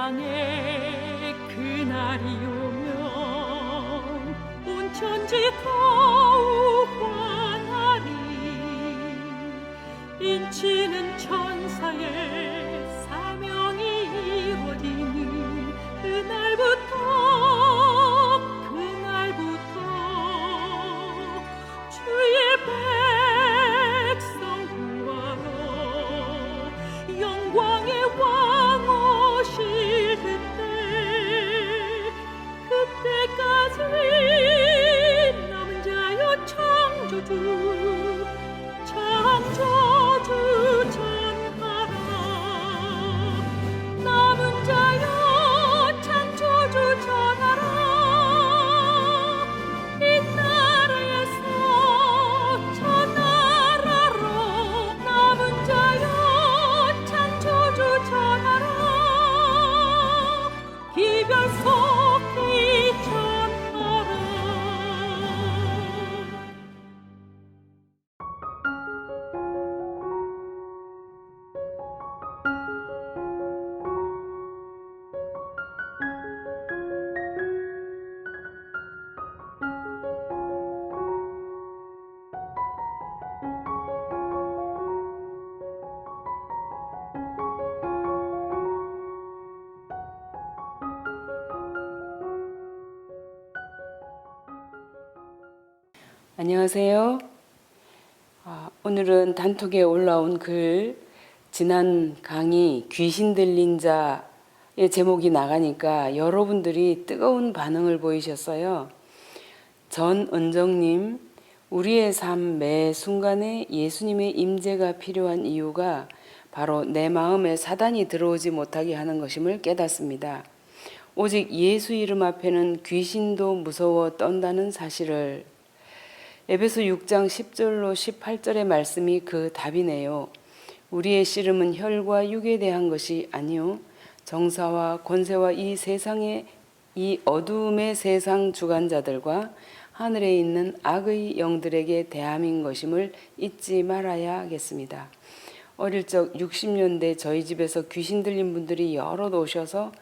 세상에 그날이 오면 온 천지 더욱 환하리. 인치는 천사의 사명이 이루어지는 그날부터 주의 백성 구하러 영광의 왕 오실 그때까지 남은 자여 창조주 전하라. 남은 자여 창조주 전하라. 이 나라에서 저 나라로 남은 자여 창조주 전하라. 이별 속히 전하라. 안녕하세요. 오늘은 단톡에 올라온 글, 지난 강의 귀신 들린 자의 제목이 나가니까 여러분들이 뜨거운 반응을 보이셨어요. 전은정님, 우리의 삶 매 순간에 예수님의 임재가 필요한 이유가 바로 내 마음에 사단이 들어오지 못하게 하는 것임을 깨닫습니다. 오직 예수 이름 앞에는 귀신도 무서워 떤다는 사실을. 에베소 6장 10절로 18절의 말씀이 그 답이네요. 우리의 씨름은 혈과 육에 대한 것이 아니요 정사와 권세와 이 세상의 이 어두움의 세상 주관자들과 하늘에 있는 악의 영들에게 대함인 것임을 잊지 말아야겠습니다. 어릴 적 60년대 저희 집에서 귀신 들린 분들이 여럿 오셔서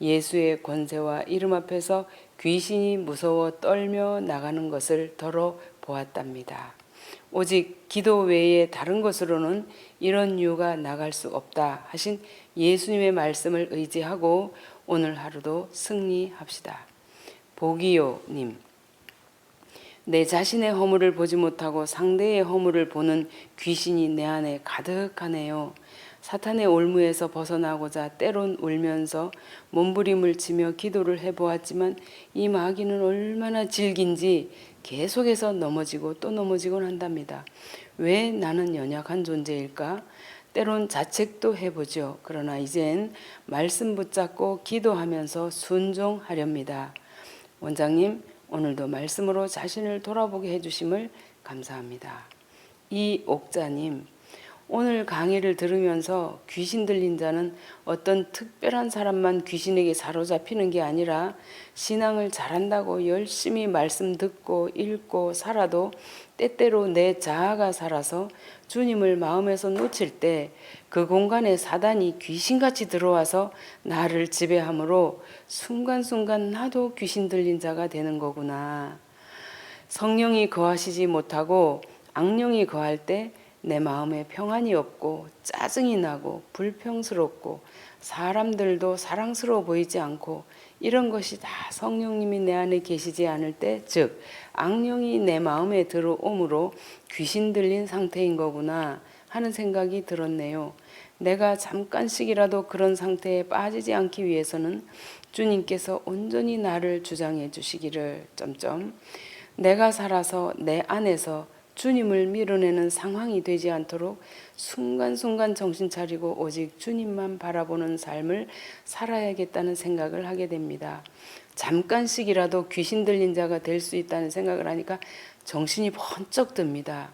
예수의 권세와 이름 앞에서 귀신이 무서워 떨며 나가는 것을 더러 보았답니다. 오직 기도 외에 다른 것으로는 이런 유가 나갈 수 없다 하신 예수님의 말씀을 의지하고 오늘 하루도 승리합시다. 보기요님, 내 자신의 허물을 보지 못하고 상대의 허물을 보는 귀신이 내 안에 가득하네요. 사탄의 올무에서 벗어나고자 때론 울면서 몸부림을 치며 기도를 해보았지만 이 마귀는 얼마나 질긴지 계속해서 넘어지고 또 넘어지곤 한답니다. 왜 나는 연약한 존재일까? 때론 자책도 해보죠. 그러나 이젠 말씀 붙잡고 기도하면서 순종하렵니다. 원장님, 오늘도 말씀으로 자신을 돌아보게 해주심을 감사합니다. 이옥자님, 오늘 강의를 들으면서 귀신 들린 자는 어떤 특별한 사람만 귀신에게 사로잡히는 게 아니라 신앙을 잘한다고 열심히 말씀 듣고 읽고 살아도 때때로 내 자아가 살아서 주님을 마음에서 놓칠 때 그 공간에 사단이 귀신같이 들어와서 나를 지배하므로 순간순간 나도 귀신 들린 자가 되는 거구나. 성령이 거하시지 못하고 악령이 거할 때 내 마음에 평안이 없고 짜증이 나고 불평스럽고 사람들도 사랑스러워 보이지 않고 이런 것이 다 성령님이 내 안에 계시지 않을 때, 즉 악령이 내 마음에 들어오므로 귀신 들린 상태인 거구나 하는 생각이 들었네요. 내가 잠깐씩이라도 그런 상태에 빠지지 않기 위해서는 주님께서 온전히 나를 주장해 주시기를 내가 살아서 내 안에서 주님을 밀어내는 상황이 되지 않도록 순간순간 정신 차리고 오직 주님만 바라보는 삶을 살아야겠다는 생각을 하게 됩니다. 잠깐씩이라도 귀신 들린 자가 될 수 있다는 생각을 하니까 정신이 번쩍 듭니다.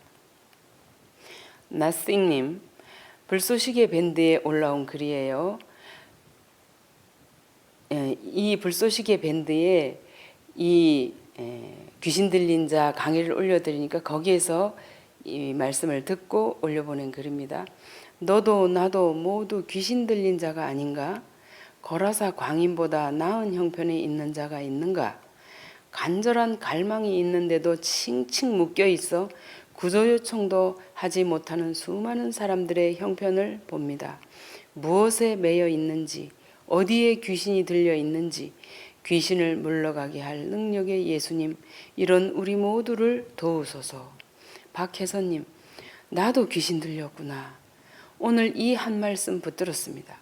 나싱님, 불쏘시개 밴드에 올라온 글이에요. 이 불쏘시개 밴드에 이 귀신 들린 자 강의를 올려드리니까 거기에서 이 말씀을 듣고 올려보낸 글입니다. 너도 나도 모두 귀신 들린 자가 아닌가? 거라사 광인보다 나은 형편에 있는 자가 있는가? 간절한 갈망이 있는데도 칭칭 묶여 있어 구조 요청도 하지 못하는 수많은 사람들의 형편을 봅니다. 무엇에 매여 있는지, 어디에 귀신이 들려 있는지, 귀신을 물러가게 할 능력의 예수님, 이런 우리 모두를 도우소서. 박혜선님, 나도 귀신 들렸구나. 오늘 이 한 말씀 붙들었습니다.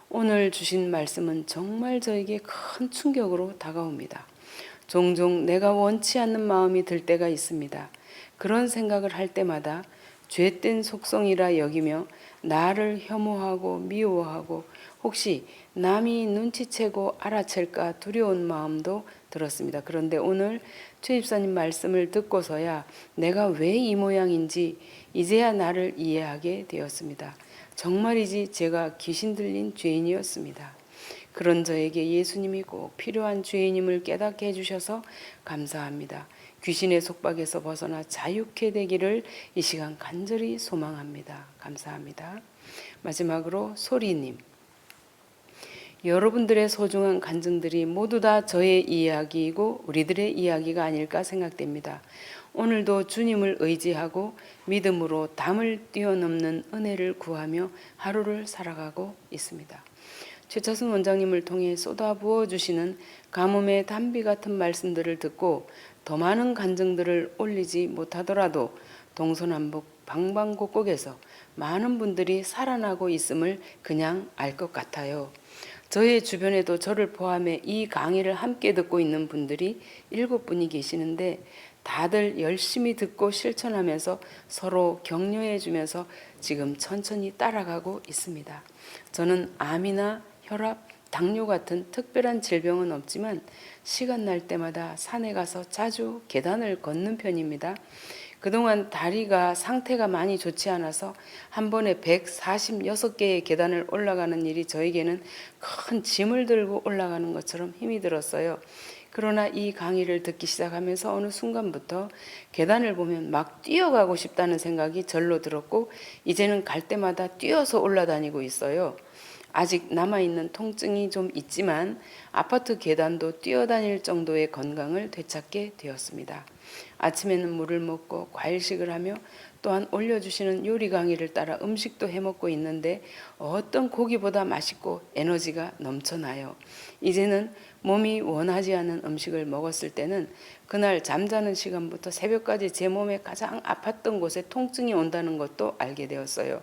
오늘 주신 말씀은 정말 저에게 큰 충격으로 다가옵니다. 종종 내가 원치 않는 마음이 들 때가 있습니다. 그런 생각을 할 때마다 죄된 속성이라 여기며 나를 혐오하고 미워하고 혹시 남이 눈치채고 알아챌까 두려운 마음도 들었습니다. 그런데 오늘 최 집사님 말씀을 듣고서야 내가 왜 이 모양인지 이제야 나를 이해하게 되었습니다. 정말이지 제가 귀신 들린 죄인이었습니다. 그런 저에게 예수님이 꼭 필요한 죄인임을 깨닫게 해주셔서 감사합니다. 귀신의 속박에서 벗어나 자유케 되기를 이 시간 간절히 소망합니다. 감사합니다. 마지막으로 소리님. 여러분들의 소중한 간증들이 모두 다 저의 이야기이고 우리들의 이야기가 아닐까 생각됩니다. 오늘도 주님을 의지하고 믿음으로 담을 뛰어넘는 은혜를 구하며 하루를 살아가고 있습니다. 최차순 원장님을 통해 쏟아부어 주시는 가뭄의 단비 같은 말씀들을 듣고 더 많은 간증들을 올리지 못하더라도 동서남북 방방곡곡에서 많은 분들이 살아나고 있음을 그냥 알 것 같아요. 저의 주변에도 저를 포함해 이 강의를 함께 듣고 있는 분들이 7분이 계시는데 다들 열심히 듣고 실천하면서 서로 격려해 주면서 지금 천천히 따라가고 있습니다. 저는 암이나 혈압, 당뇨 같은 특별한 질병은 없지만 시간 날 때마다 산에 가서 자주 계단을 걷는 편입니다. 그동안 다리가 상태가 많이 좋지 않아서 한 번에 146개의 계단을 올라가는 일이 저에게는 큰 짐을 들고 올라가는 것처럼 힘이 들었어요. 그러나 이 강의를 듣기 시작하면서 어느 순간부터 계단을 보면 막 뛰어가고 싶다는 생각이 절로 들었고 이제는 갈 때마다 뛰어서 올라다니고 있어요. 아직 남아있는 통증이 좀 있지만 아파트 계단도 뛰어다닐 정도의 건강을 되찾게 되었습니다. 아침에는 물을 먹고 과일식을 하며 또한 올려주시는 요리 강의를 따라 음식도 해먹고 있는데 어떤 고기보다 맛있고 에너지가 넘쳐나요. 이제는 몸이 원하지 않는 음식을 먹었을 때는 그날 잠자는 시간부터 새벽까지 제 몸에 가장 아팠던 곳에 통증이 온다는 것도 알게 되었어요.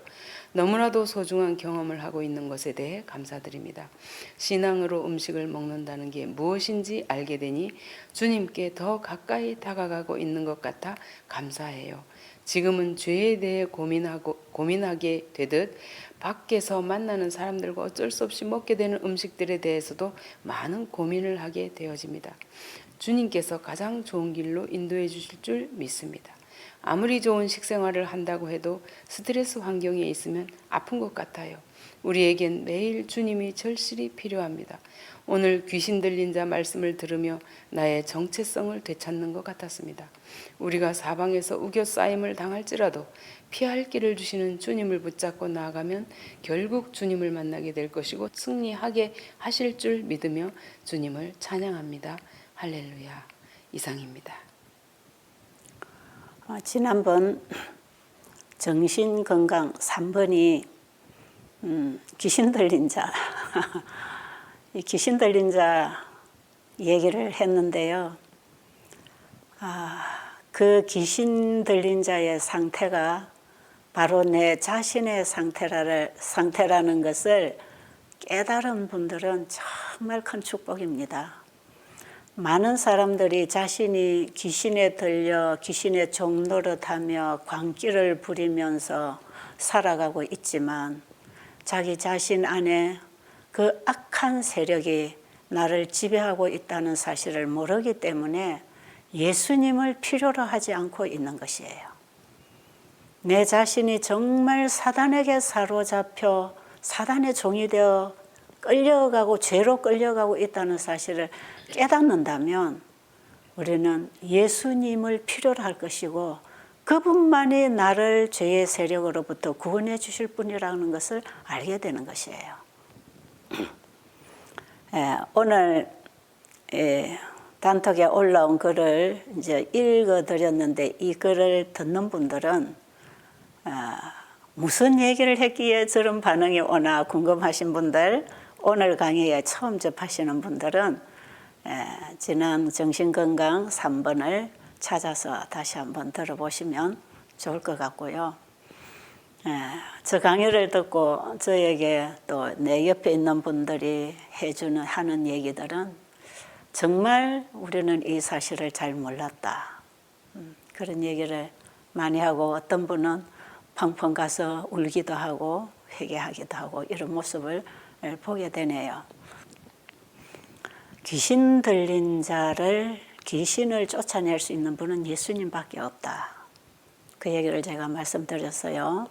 너무나도 소중한 경험을 하고 있는 것에 대해 감사드립니다. 신앙으로 음식을 먹는다는 게 무엇인지 알게 되니 주님께 더 가까이 다가가고 있는 것 같아 감사해요. 지금은 죄에 대해 고민하게 되듯 밖에서 만나는 사람들과 어쩔 수 없이 먹게 되는 음식들에 대해서도 많은 고민을 하게 되어집니다. 주님께서 가장 좋은 길로 인도해 주실 줄 믿습니다. 아무리 좋은 식생활을 한다고 해도 스트레스 환경에 있으면 아픈 것 같아요. 우리에겐 매일 주님이 절실히 필요합니다. 오늘 귀신 들린 자 말씀을 들으며 나의 정체성을 되찾는 것 같았습니다. 우리가 사방에서 우겨싸임을 당할지라도 피할 길을 주시는 주님을 붙잡고 나아가면 결국 주님을 만나게 될 것이고 승리하게 하실 줄 믿으며 주님을 찬양합니다. 할렐루야. 이상입니다. 지난번 정신건강 3번이 귀신 들린 자 이 귀신 들린 자 얘기를 했는데요. 그 귀신 들린 자의 상태가 바로 내 자신의 상태라는 것을 깨달은 분들은 정말 큰 축복입니다. 많은 사람들이 자신이 귀신에 들려 귀신의 종노릇하며 광기를 부리면서 살아가고 있지만 자기 자신 안에 그 악한 세력이 나를 지배하고 있다는 사실을 모르기 때문에 예수님을 필요로 하지 않고 있는 것이에요. 내 자신이 정말 사단에게 사로잡혀 사단의 종이 되어 끌려가고 죄로 끌려가고 있다는 사실을 깨닫는다면 우리는 예수님을 필요로 할 것이고 그분만이 나를 죄의 세력으로부터 구원해 주실 분이라는 것을 알게 되는 것이에요. 오늘 단톡에 올라온 글을 이제 읽어드렸는데 이 글을 듣는 분들은 무슨 얘기를 했기에 저런 반응이 오나 궁금하신 분들, 오늘 강의에 처음 접하시는 분들은 지난 정신건강 3번을 찾아서 다시 한번 들어보시면 좋을 것 같고요. 저 강의를 듣고 저에게 또 내 옆에 있는 분들이 하는 얘기들은 정말 우리는 이 사실을 잘 몰랐다. 그런 얘기를 많이 하고 어떤 분은 펑펑 가서 울기도 하고 회개하기도 하고 이런 모습을 보게 되네요. 귀신 들린 자를 귀신을 쫓아낼 수 있는 분은 예수님밖에 없다. 그 얘기를 제가 말씀드렸어요.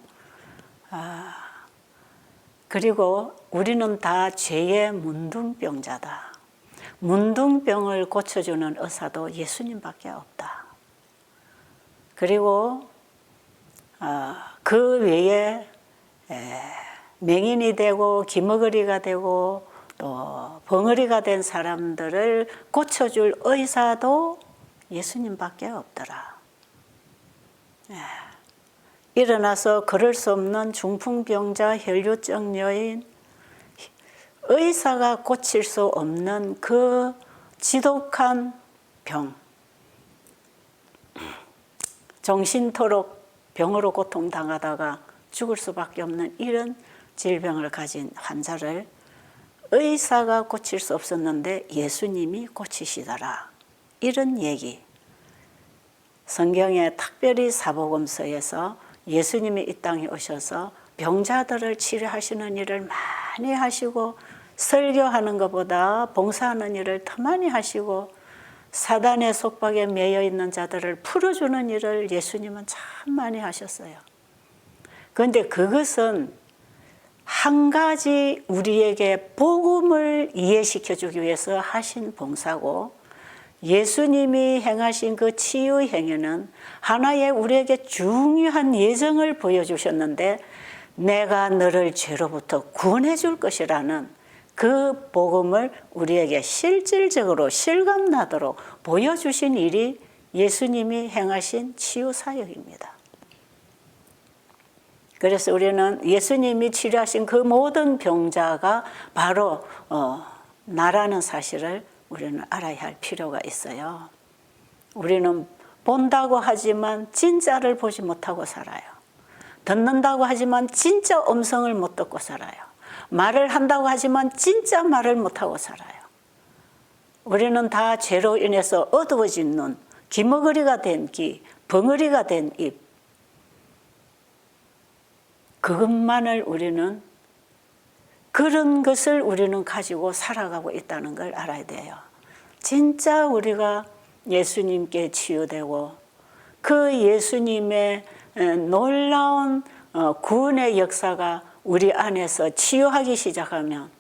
그리고 우리는 다 죄의 문둥병자다. 문둥병을 고쳐주는 의사도 예수님밖에 없다. 그리고 그 외에 맹인이 되고 기머거리가 되고 또 벙어리가 된 사람들을 고쳐줄 의사도 예수님밖에 없더라. 일어나서 걸을 수 없는 중풍병자, 혈류증 여인, 의사가 고칠 수 없는 그 지독한 병, 정신토록 병으로 고통당하다가 죽을 수밖에 없는 이런 질병을 가진 환자를 의사가 고칠 수 없었는데 예수님이 고치시더라. 이런 얘기. 성경에 특별히 사복음서에서 예수님이 이 땅에 오셔서 병자들을 치료하시는 일을 많이 하시고 설교하는 것보다 봉사하는 일을 더 많이 하시고 사단의 속박에 매여 있는 자들을 풀어주는 일을 예수님은 참 많이 하셨어요. 그런데 그것은 한 가지 우리에게 복음을 이해시켜 주기 위해서 하신 봉사고 예수님이 행하신 그 치유 행위는 하나의 우리에게 중요한 예정을 보여주셨는데 내가 너를 죄로부터 구원해 줄 것이라는 그 복음을 우리에게 실질적으로 실감나도록 보여주신 일이 예수님이 행하신 치유 사역입니다. 그래서 우리는 예수님이 치료하신 그 모든 병자가 바로 나라는 사실을 우리는 알아야 할 필요가 있어요. 우리는 본다고 하지만 진짜를 보지 못하고 살아요. 듣는다고 하지만 진짜 음성을 못 듣고 살아요. 말을 한다고 하지만 진짜 말을 못하고 살아요. 우리는 다 죄로 인해서 어두워진 눈, 기머거리가 된 귀, 벙어리가 된 입, 그것만을 우리는 그런 것을 우리는 가지고 살아가고 있다는 걸 알아야 돼요. 진짜 우리가 예수님께 치유되고 그 예수님의 놀라운 구원의 역사가 우리 안에서 치유하기 시작하면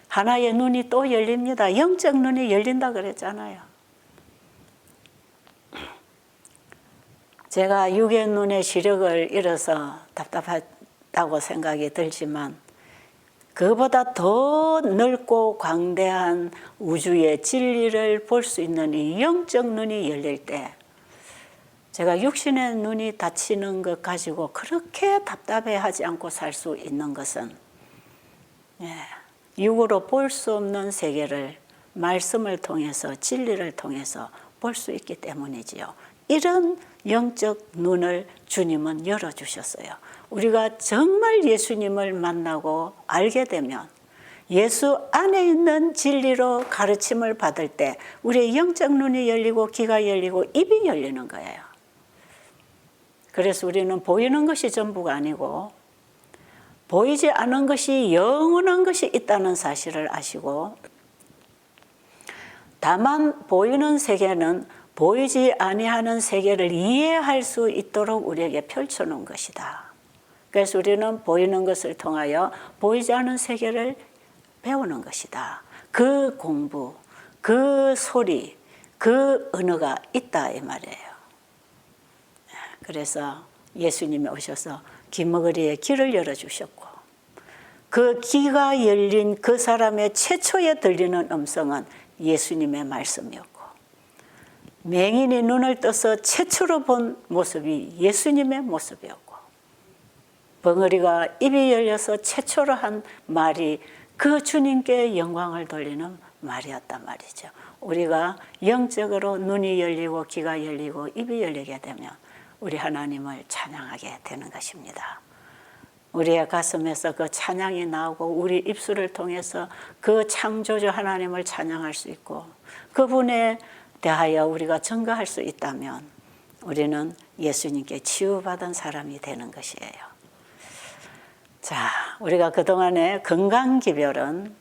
하나의 눈이 또 열립니다. 영적 눈이 열린다 그랬잖아요. 제가 육의 눈의 시력을 잃어서 답답하다고 생각이 들지만 그보다 더 넓고 광대한 우주의 진리를 볼 수 있는 이 영적 눈이 열릴 때 제가 육신의 눈이 닫히는 것 가지고 그렇게 답답해하지 않고 살 수 있는 것은 육으로 볼 수 없는 세계를 말씀을 통해서 진리를 통해서 볼 수 있기 때문이지요. 이런 영적 눈을 주님은 열어주셨어요. 우리가 정말 예수님을 만나고 알게 되면 예수 안에 있는 진리로 가르침을 받을 때 우리의 영적 눈이 열리고 귀가 열리고 입이 열리는 거예요. 그래서 우리는 보이는 것이 전부가 아니고 보이지 않은 것이 영원한 것이 있다는 사실을 아시고 다만 보이는 세계는 보이지 아니하는 세계를 이해할 수 있도록 우리에게 펼쳐놓은 것이다. 그래서 우리는 보이는 것을 통하여 보이지 않은 세계를 배우는 것이다. 그 공부, 그 소리, 그 언어가 있다 이 말이에요. 그래서 예수님이 오셔서 기머거리에 길을 열어주셨고 그 귀가 열린 그 사람의 최초에 들리는 음성은 예수님의 말씀이었고, 맹인이 눈을 떠서 최초로 본 모습이 예수님의 모습이었고, 벙어리가 입이 열려서 최초로 한 말이 그 주님께 영광을 돌리는 말이었단 말이죠. 우리가 영적으로 눈이 열리고 귀가 열리고 입이 열리게 되면 우리 하나님을 찬양하게 되는 것입니다. 우리의 가슴에서 그 찬양이 나오고 우리 입술을 통해서 그 창조주 하나님을 찬양할 수 있고, 그분에 대하여 우리가 증거할 수 있다면 우리는 예수님께 치유받은 사람이 되는 것이에요. 자, 우리가 그동안에 건강기별은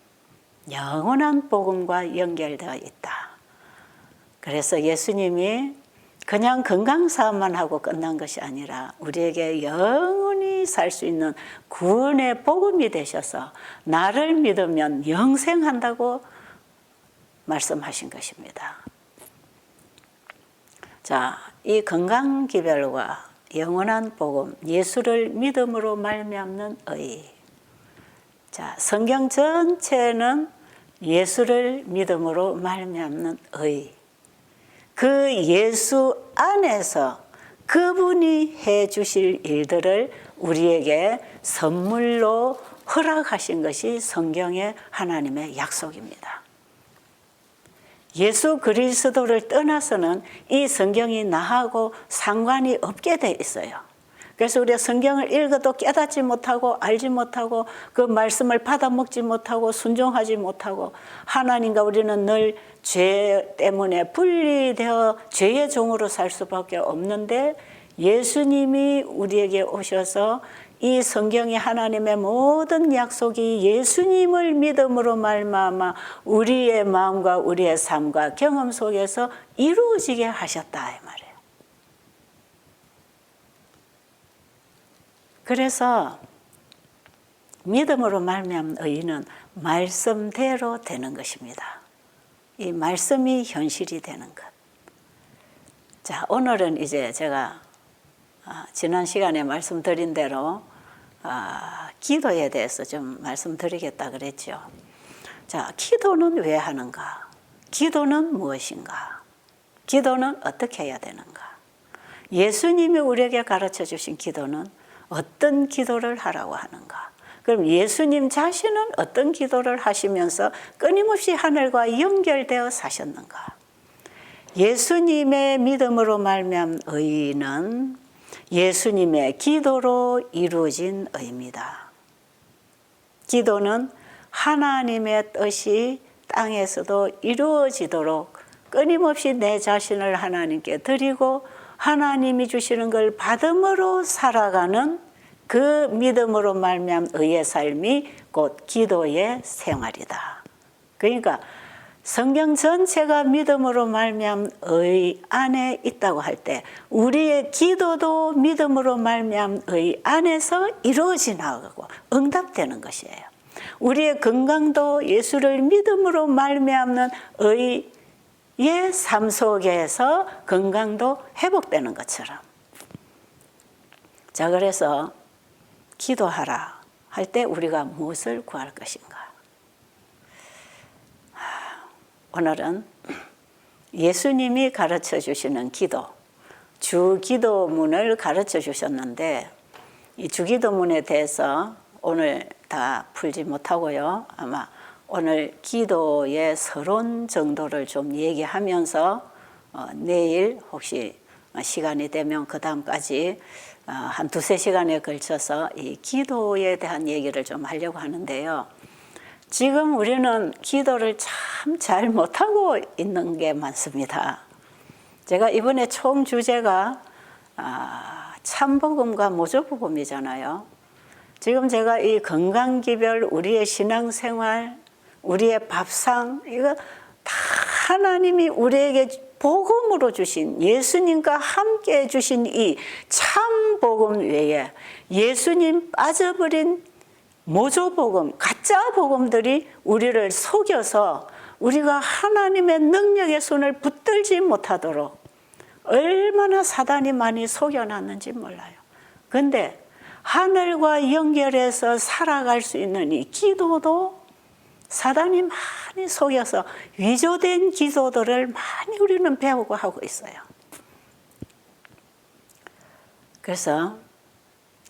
영원한 복음과 연결되어 있다. 그래서 예수님이 그냥 건강사업만 하고 끝난 것이 아니라 우리에게 영원히 살 수 있는 구원의 복음이 되셔서 나를 믿으면 영생한다고 말씀하신 것입니다. 자, 이 건강기별과 영원한 복음, 예수를 믿음으로 말미암는 의. 자, 성경 전체는 예수를 믿음으로 말미암는 의. 그 예수 안에서 그분이 해 주실 일들을 우리에게 선물로 허락하신 것이 성경의 하나님의 약속입니다. 예수 그리스도를 떠나서는 이 성경이 나하고 상관이 없게 돼 있어요. 그래서 우리가 성경을 읽어도 깨닫지 못하고 알지 못하고 그 말씀을 받아먹지 못하고 순종하지 못하고 하나님과 우리는 늘 죄 때문에 분리되어 죄의 종으로 살 수밖에 없는데, 예수님이 우리에게 오셔서 이 성경의 하나님의 모든 약속이 예수님을 믿음으로 말미암아 우리의 마음과 우리의 삶과 경험 속에서 이루어지게 하셨다 이 말이에요. 그래서 믿음으로 말미암은 의인은 말씀대로 되는 것입니다. 이 말씀이 현실이 되는 것. 자, 오늘은 이제 제가 지난 시간에 말씀드린 대로 기도에 대해서 좀 말씀드리겠다 그랬죠. 자, 기도는 왜 하는가? 기도는 무엇인가? 기도는 어떻게 해야 되는가? 예수님이 우리에게 가르쳐 주신 기도는 어떤 기도를 하라고 하는가? 그럼 예수님 자신은 어떤 기도를 하시면서 끊임없이 하늘과 연결되어 사셨는가? 예수님의 믿음으로 말미암은 의는 예수님의 기도로 이루어진 의입니다. 기도는 하나님의 뜻이 땅에서도 이루어지도록 끊임없이 내 자신을 하나님께 드리고 하나님이 주시는 걸 받음으로 살아가는 그 믿음으로 말미암은 의의 삶이 곧 기도의 생활이다. 그러니까 성경 전체가 믿음으로 말미암은 의 안에 있다고 할 때 우리의 기도도 믿음으로 말미암은 의 안에서 이루어져 나가고 응답되는 것이에요. 우리의 건강도 예수를 믿음으로 말미암는 의의 삶 속에서 건강도 회복되는 것처럼. 자, 그래서 기도하라 할 때 우리가 무엇을 구할 것인가? 오늘은 예수님이 가르쳐 주시는 기도, 주기도문을 가르쳐 주셨는데 이 주기도문에 대해서 오늘 다 풀지 못하고요. 아마 오늘 기도의 서론 정도를 좀 얘기하면서 내일 혹시 시간이 되면 그 다음까지 한 두세 시간에 걸쳐서 이 기도에 대한 얘기를 좀 하려고 하는데요. 지금 우리는 기도를 참 잘 못하고 있는 게 많습니다. 제가 이번에 총 주제가 참복음과 모조복음이잖아요. 지금 제가 이 건강기별, 우리의 신앙생활, 우리의 밥상, 이거 다 하나님이 우리에게 복음으로 주신, 예수님과 함께 주신 이 참복음 외에 예수님 빠져버린 모조복음, 가짜 복음들이 우리를 속여서 우리가 하나님의 능력의 손을 붙들지 못하도록 얼마나 사단이 많이 속여놨는지 몰라요. 그런데 하늘과 연결해서 살아갈 수 있는 이 기도도 사단이 많이 속여서 위조된 기도들을 많이 우리는 배우고 하고 있어요. 그래서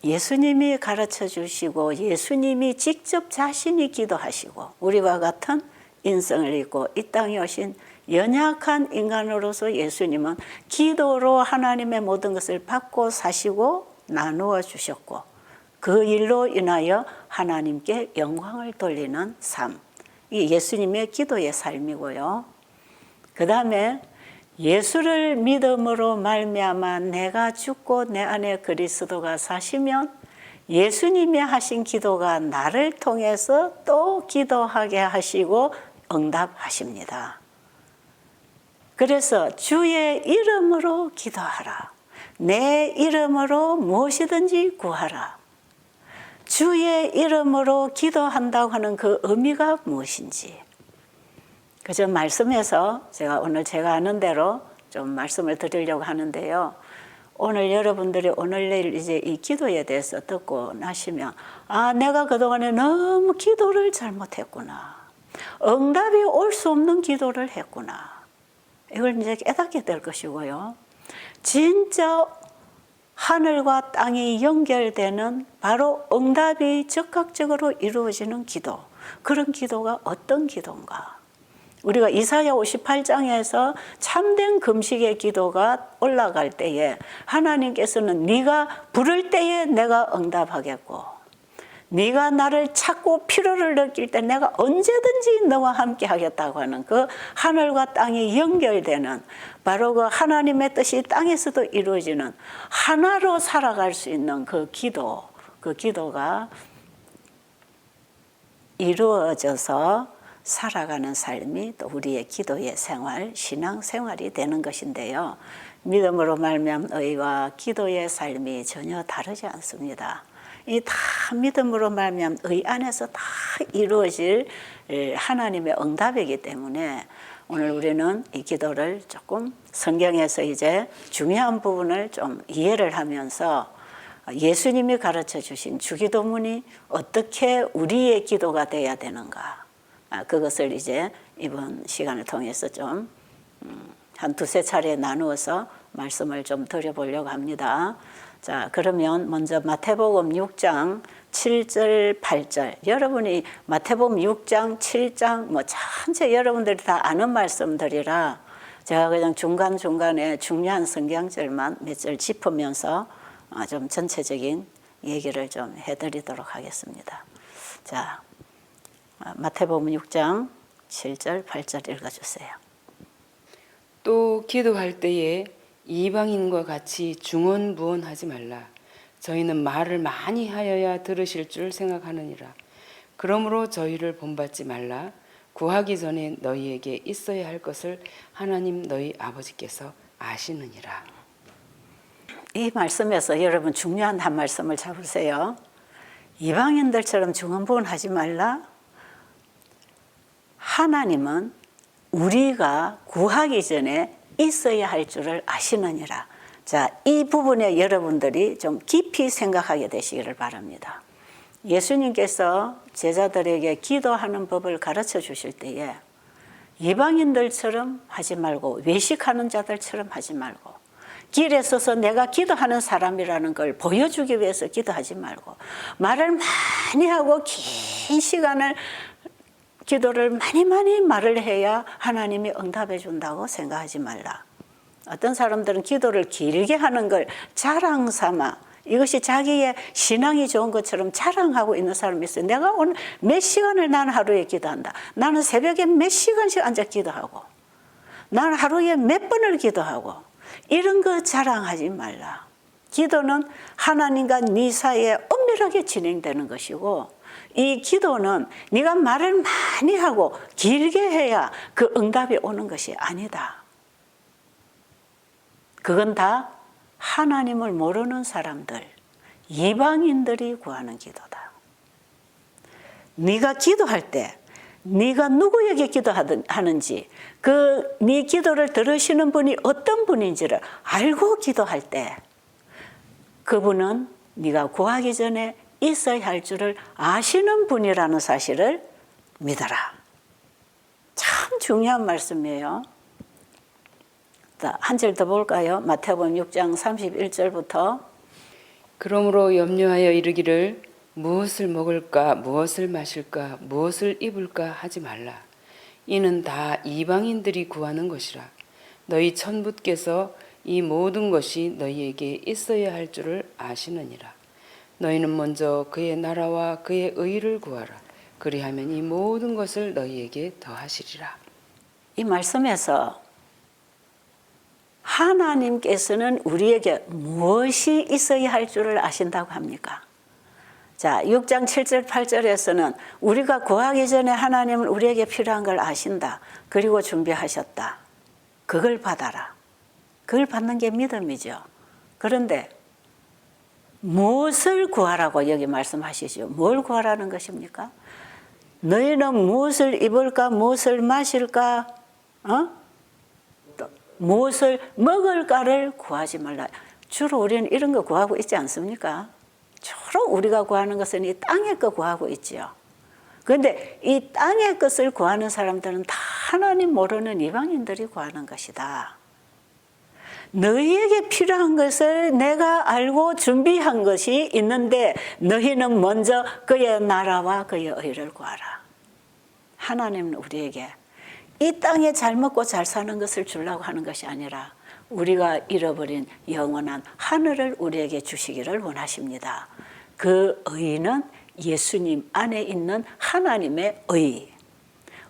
예수님이 가르쳐 주시고 예수님이 직접 자신이 기도하시고 우리와 같은 인성을 입고 이 땅에 오신 연약한 인간으로서 예수님은 기도로 하나님의 모든 것을 받고 사시고 나누어 주셨고 그 일로 인하여 하나님께 영광을 돌리는 삶. 이게 예수님의 기도의 삶이고요. 그 다음에 예수를 믿음으로 말미암아 내가 죽고 내 안에 그리스도가 사시면 예수님이 하신 기도가 나를 통해서 또 기도하게 하시고 응답하십니다. 그래서 주의 이름으로 기도하라. 내 이름으로 무엇이든지 구하라. 주의 이름으로 기도한다고 하는 그 의미가 무엇인지. 그저 말씀에서 제가 아는 대로 좀 말씀을 드리려고 하는데요. 오늘 여러분들이 오늘 내일 이제 이 기도에 대해서 듣고 나시면 내가 그동안에 너무 기도를 잘못했구나. 응답이 올 수 없는 기도를 했구나. 이걸 이제 깨닫게 될 것이고요. 진짜 하늘과 땅이 연결되는 바로 응답이 즉각적으로 이루어지는 기도. 그런 기도가 어떤 기도인가? 우리가 이사야 58장에서 참된 금식의 기도가 올라갈 때에 하나님께서는 네가 부를 때에 내가 응답하겠고 네가 나를 찾고 필요를 느낄 때 내가 언제든지 너와 함께 하겠다고 하는 그 하늘과 땅이 연결되는 바로 그 하나님의 뜻이 땅에서도 이루어지는 하나로 살아갈 수 있는 그 기도가 이루어져서 살아가는 삶이 또 우리의 기도의 생활, 신앙 생활이 되는 것인데요. 믿음으로 말미암은 의와 기도의 삶이 전혀 다르지 않습니다. 이 다 믿음으로 말미암은 의 안에서 다 이루어질 하나님의 응답이기 때문에 오늘 우리는 이 기도를 조금 성경에서 이제 중요한 부분을 좀 이해를 하면서 예수님이 가르쳐 주신 주기도문이 어떻게 우리의 기도가 돼야 되는가. 그것을 이제 이번 시간을 통해서 좀 한 두세 차례 나누어서 말씀을 좀 드려보려고 합니다. 자, 그러면 먼저 마태복음 6장 7절, 8절. 여러분이 마태복음 6장, 7장 뭐 전체 여러분들이 다 아는 말씀들이라 제가 그냥 중간중간에 중요한 성경절만 몇 절 짚으면서 좀 전체적인 얘기를 좀 해드리도록 하겠습니다. 자, 마태복음 6장 7절, 8절 읽어주세요. 또 기도할 때에 이방인과 같이 중언부언하지 말라. 저희는 말을 많이 하여야 들으실 줄 생각하느니라. 그러므로 저희를 본받지 말라. 구하기 전에 너희에게 있어야 할 것을 하나님 너희 아버지께서 아시느니라. 이 말씀에서 여러분 중요한 한 말씀을 잡으세요. 이방인들처럼 중언부언하지 말라. 하나님은 우리가 구하기 전에 있어야 할 줄을 아시느니라. 자, 이 부분에 여러분들이 좀 깊이 생각하게 되시기를 바랍니다. 예수님께서 제자들에게 기도하는 법을 가르쳐 주실 때에 이방인들처럼 하지 말고 외식하는 자들처럼 하지 말고 길에 서서 내가 기도하는 사람이라는 걸 보여주기 위해서 기도하지 말고 말을 많이 하고 긴 시간을 기도를 많이 말을 해야 하나님이 응답해 준다고 생각하지 말라. 어떤 사람들은 기도를 길게 하는 걸 자랑 삼아 이것이 자기의 신앙이 좋은 것처럼 자랑하고 있는 사람이 있어요. 내가 오늘 몇 시간을 나는 하루에 기도한다. 나는 새벽에 몇 시간씩 앉아 기도하고 나는 하루에 몇 번을 기도하고 이런 거 자랑하지 말라. 기도는 하나님과 네 사이에 엄밀하게 진행되는 것이고 이 기도는 네가 말을 많이 하고 길게 해야 그 응답이 오는 것이 아니다. 그건 다 하나님을 모르는 사람들, 이방인들이 구하는 기도다. 네가 기도할 때 네가 누구에게 기도하는지 그 네 기도를 들으시는 분이 어떤 분인지를 알고 기도할 때 그분은 네가 구하기 전에 있어야 할 줄을 아시는 분이라는 사실을 믿어라. 참 중요한 말씀이에요. 한 절 더 볼까요? 마태복음 6장 31절부터 그러므로 염려하여 이르기를 무엇을 먹을까 무엇을 마실까 무엇을 입을까 하지 말라. 이는 다 이방인들이 구하는 것이라. 너희 천부께서 이 모든 것이 너희에게 있어야 할 줄을 아시느니라. 너희는 먼저 그의 나라와 그의 의를 구하라. 그리하면 이 모든 것을 너희에게 더하시리라. 이 말씀에서 하나님께서는 우리에게 무엇이 있어야 할 줄을 아신다고 합니까? 자, 6장 7절 8절에서는 우리가 구하기 전에 하나님은 우리에게 필요한 걸 아신다. 그리고 준비하셨다. 그걸 받아라. 그걸 받는 게 믿음이죠. 그런데 무엇을 구하라고 여기 말씀하시죠? 뭘 구하라는 것입니까? 너희는 무엇을 입을까? 무엇을 마실까? 무엇을 먹을까를 구하지 말라. 주로 우리는 이런 거 구하고 있지 않습니까? 주로 우리가 구하는 것은 이 땅의 것 구하고 있지요. 그런데 이 땅의 것을 구하는 사람들은 다 하나님 모르는 이방인들이 구하는 것이다. 너희에게 필요한 것을 내가 알고 준비한 것이 있는데 너희는 먼저 그의 나라와 그의 의를 구하라. 하나님은 우리에게 이 땅에 잘 먹고 잘 사는 것을 주려고 하는 것이 아니라 우리가 잃어버린 영원한 하늘을 우리에게 주시기를 원하십니다. 그 의는 예수님 안에 있는 하나님의 의.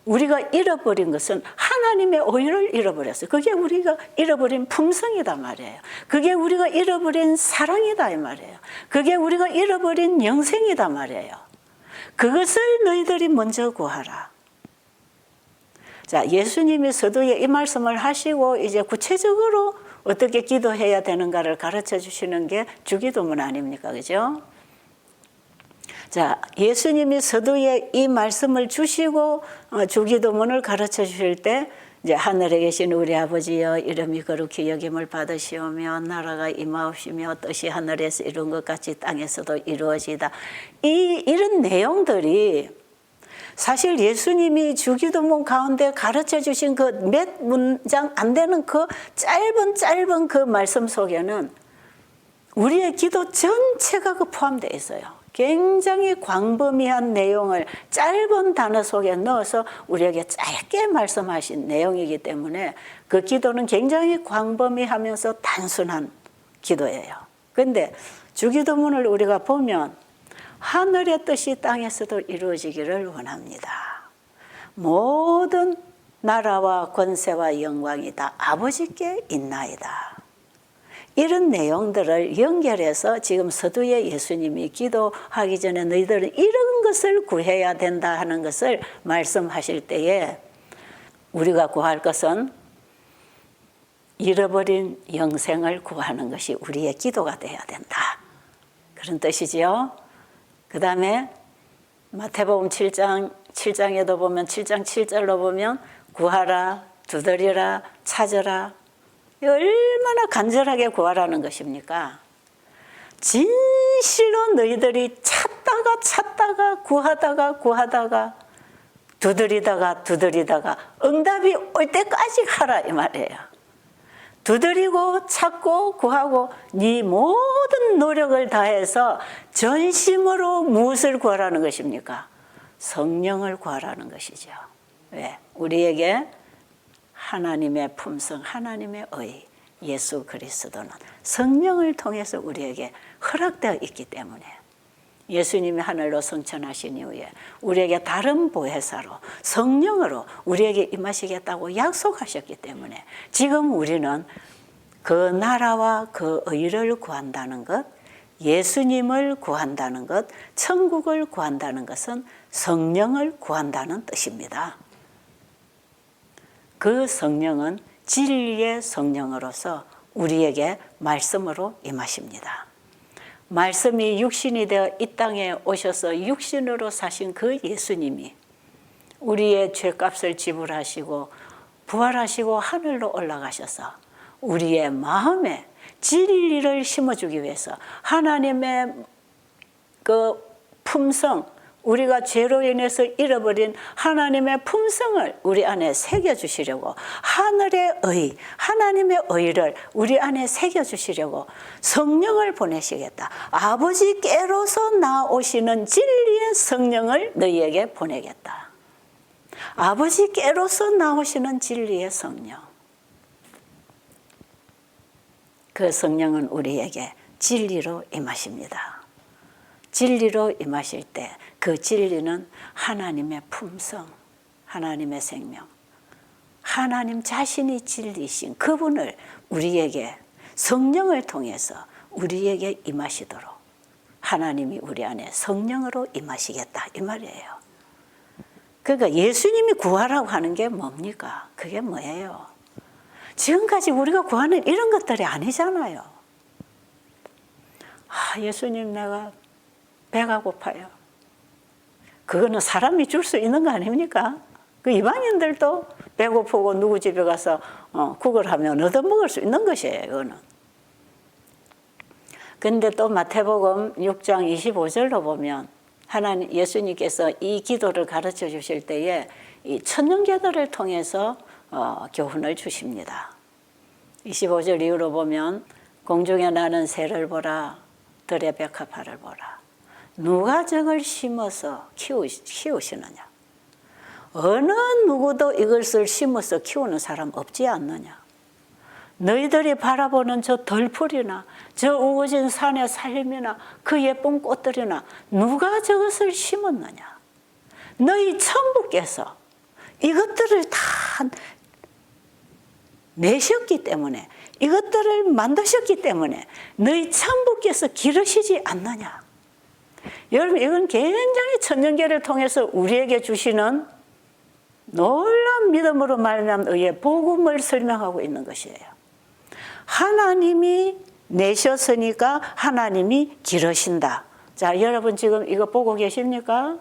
우리가 잃어버린 것은 하나님의 의를 잃어버렸어요. 그게 우리가 잃어버린 품성이다 말이에요. 그게 우리가 잃어버린 사랑이다 이 말이에요. 그게 우리가 잃어버린 영생이다 말이에요. 그것을 너희들이 먼저 구하라. 자, 예수님이 서두에 이 말씀을 하시고 이제 구체적으로 어떻게 기도해야 되는가를 가르쳐 주시는 게 주기도문 아닙니까? 그죠? 자, 예수님이 서두에 이 말씀을 주시고 주기도문을 가르쳐 주실 때 이제 하늘에 계신 우리 아버지여 이름이 거룩히 여김을 받으시오며 나라가 임하옵시며 뜻이 하늘에서 이룬 것 같이 땅에서도 이루어지다. 이런 내용들이 사실 예수님이 주기도문 가운데 가르쳐 주신 그 몇 문장 안 되는 그 짧은 그 말씀 속에는 우리의 기도 전체가 그 포함되어 있어요. 굉장히 광범위한 내용을 짧은 단어 속에 넣어서 우리에게 짧게 말씀하신 내용이기 때문에 그 기도는 굉장히 광범위하면서 단순한 기도예요. 그런데 주기도문을 우리가 보면 하늘의 뜻이 땅에서도 이루어지기를 원합니다. 모든 나라와 권세와 영광이 다 아버지께 있나이다. 이런 내용들을 연결해서 지금 서두에 예수님이 기도하기 전에 너희들은 이런 것을 구해야 된다 하는 것을 말씀하실 때에 우리가 구할 것은 잃어버린 영생을 구하는 것이 우리의 기도가 되어야 된다. 그런 뜻이지요. 그 다음에 마태복음 7장에도 보면 7장 7절로 보면 구하라, 두드리라, 찾으라. 얼마나 간절하게 구하라는 것입니까? 진실로 너희들이 찾다가 구하다가 두드리다가 응답이 올 때까지 하라 이 말이에요. 두드리고 찾고 구하고 네 모든 노력을 다해서 전심으로 무엇을 구하라는 것입니까? 성령을 구하라는 것이죠. 왜? 우리에게 하나님의 품성, 하나님의 의, 예수 그리스도는 성령을 통해서 우리에게 허락되어 있기 때문에 예수님이 하늘로 승천하신 이후에 우리에게 다른 보혜사로 성령으로 우리에게 임하시겠다고 약속하셨기 때문에 지금 우리는 그 나라와 그 의를 구한다는 것, 예수님을 구한다는 것, 천국을 구한다는 것은 성령을 구한다는 뜻입니다. 그 성령은 진리의 성령으로서 우리에게 말씀으로 임하십니다. 말씀이 육신이 되어 이 땅에 오셔서 육신으로 사신 그 예수님이 우리의 죄값을 지불하시고 부활하시고 하늘로 올라가셔서 우리의 마음에 진리를 심어주기 위해서 하나님의 그 품성, 우리가 죄로 인해서 잃어버린 하나님의 품성을 우리 안에 새겨주시려고, 하늘의 의, 하나님의 의를 우리 안에 새겨주시려고 성령을 보내시겠다. 아버지께로서 나오시는 진리의 성령을 너희에게 보내겠다. 아버지께로서 나오시는 진리의 성령. 그 성령은 우리에게 진리로 임하십니다. 진리로 임하실 때 그 진리는 하나님의 품성, 하나님의 생명, 하나님 자신이 진리이신 그분을 우리에게 성령을 통해서 우리에게 임하시도록 하나님이 우리 안에 성령으로 임하시겠다 이 말이에요. 그러니까 예수님이 구하라고 하는 게 뭡니까? 그게 뭐예요? 지금까지 우리가 구하는 이런 것들이 아니잖아요. 예수님 내가 배가 고파요. 그거는 사람이 줄 수 있는 거 아닙니까? 그 이방인들도 배고프고 누구 집에 가서 국을 하면 얻어먹을 수 있는 것이에요. 이거는. 근데 또 마태복음 6장 25절로 보면 하나님 예수님께서 이 기도를 가르쳐 주실 때에 이 천년계들을 통해서 교훈을 주십니다. 25절 이후로 보면 공중에 나는 새를 보라, 들의 백합화를 보라. 누가 저걸 심어서 키우시느냐? 어느 누구도 이것을 심어서 키우는 사람 없지 않느냐? 너희들이 바라보는 저 덜풀이나 저 우거진 산의 살림이나 그 예쁜 꽃들이나 누가 저것을 심었느냐? 너희 천부께서 이것들을 다 내셨기 때문에, 이것들을 만드셨기 때문에 너희 천부께서 기르시지 않느냐? 여러분, 이건 굉장히 천년계를 통해서 우리에게 주시는 놀라운 믿음으로 말미암은 의의 복음을 설명하고 있는 것이에요. 하나님이 내셨으니까 하나님이 기르신다. 자, 여러분 지금 이거 보고 계십니까?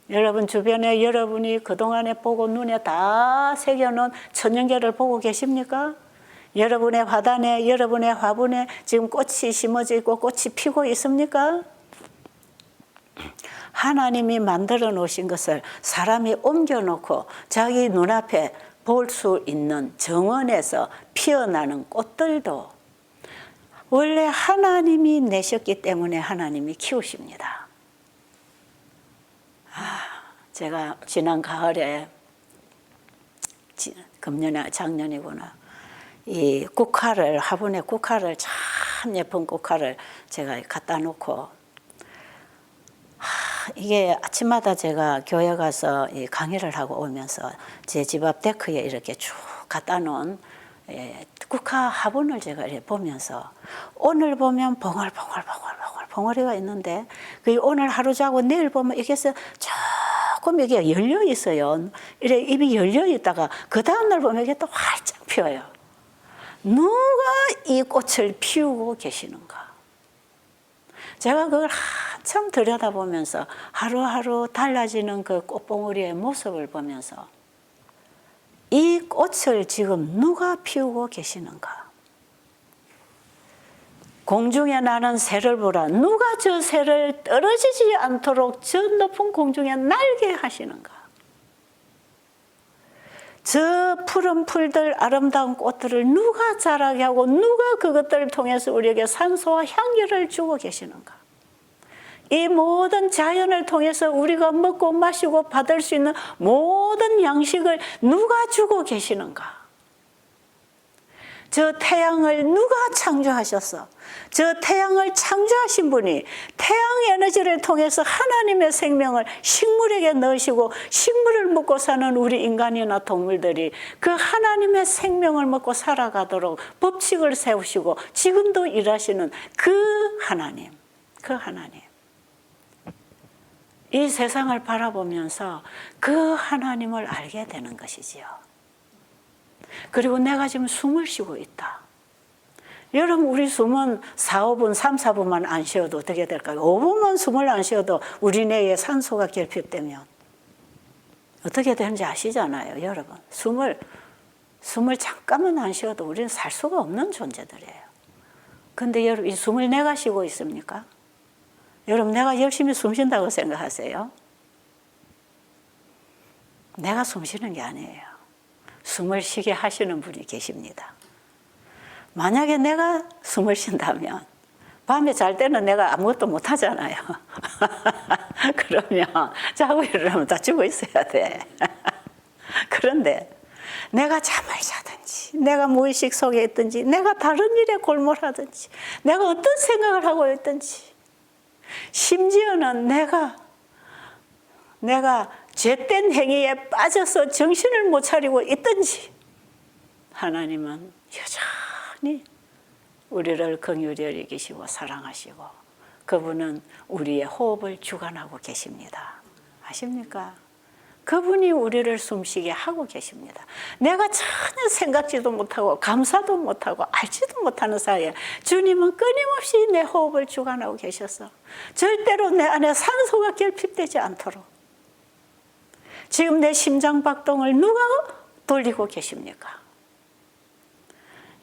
여러분 주변에 여러분이 그동안에 보고 눈에 다 새겨놓은 천년계를 보고 계십니까? 여러분의 화단에, 여러분의 화분에 지금 꽃이 심어져 있고 꽃이 피고 있습니까? 하나님이 만들어 놓으신 것을 사람이 옮겨놓고 자기 눈앞에 볼 수 있는 정원에서 피어나는 꽃들도 원래 하나님이 내셨기 때문에 하나님이 키우십니다. 제가 지난 가을에, 금년에 작년이구나, 이 국화를, 화분에 국화를, 참 예쁜 국화를 제가 갖다 놓고, 이게 아침마다 제가 교회 가서 강의를 하고 오면서 제 집 앞 데크에 이렇게 쭉 갖다 놓은 국화 화분을 제가 이렇게 보면서, 오늘 보면 봉어리가 있는데 그 오늘 하루 자고 내일 보면 이게 조금 이게 열려 있어요. 이래 입이 열려 있다가 그 다음 날 보면 이게 또 활짝 피어요. 누가 이 꽃을 피우고 계시는가? 제가 그걸 한참 들여다보면서 하루하루 달라지는 그 꽃봉오리의 모습을 보면서 이 꽃을 지금 누가 피우고 계시는가? 공중에 나는 새를 보라. 누가 저 새를 떨어지지 않도록 저 높은 공중에 날게 하시는가? 저 푸른 풀들, 아름다운 꽃들을 누가 자라게 하고 누가 그것들을 통해서 우리에게 산소와 향기를 주고 계시는가? 이 모든 자연을 통해서 우리가 먹고 마시고 받을 수 있는 모든 양식을 누가 주고 계시는가? 저 태양을 누가 창조하셨어? 저 태양을 창조하신 분이 태양 에너지를 통해서 하나님의 생명을 식물에게 넣으시고, 식물을 먹고 사는 우리 인간이나 동물들이 그 하나님의 생명을 먹고 살아가도록 법칙을 세우시고 지금도 일하시는 그 하나님, 그 하나님. 이 세상을 바라보면서 그 하나님을 알게 되는 것이지요. 그리고 내가 지금 숨을 쉬고 있다. 여러분, 우리 숨은 4-5분, 3-4분만 안 쉬어도 어떻게 될까요? 5분만 숨을 안 쉬어도 우리 뇌에 산소가 결핍되면 어떻게 되는지 아시잖아요, 여러분. 숨을 숨을 잠깐만 안 쉬어도 우리는 살 수가 없는 존재들이에요. 근데 여러분, 이 숨을 내가 쉬고 있습니까? 여러분, 내가 열심히 숨 쉰다고 생각하세요? 내가 숨 쉬는 게 아니에요. 숨을 쉬게 하시는 분이 계십니다. 만약에 내가 숨을 쉰다면 밤에 잘 때는 내가 아무것도 못 하잖아요. 그러면 자고 일어나면 다 죽어 있어야 돼. 그런데 내가 잠을 자든지, 내가 무의식 속에 있든지, 내가 다른 일에 골몰하든지, 내가 어떤 생각을 하고 있든지, 심지어는 내가 죄된 행위에 빠져서 정신을 못 차리고 있든지, 하나님은 여전히 우리를 긍휼히 여기시고 사랑하시고 그분은 우리의 호흡을 주관하고 계십니다. 아십니까? 그분이 우리를 숨쉬게 하고 계십니다. 내가 전혀 생각지도 못하고 감사도 못하고 알지도 못하는 사이에 주님은 끊임없이 내 호흡을 주관하고 계셔서 절대로 내 안에 산소가 결핍되지 않도록 지금 내 심장박동을 누가 돌리고 계십니까?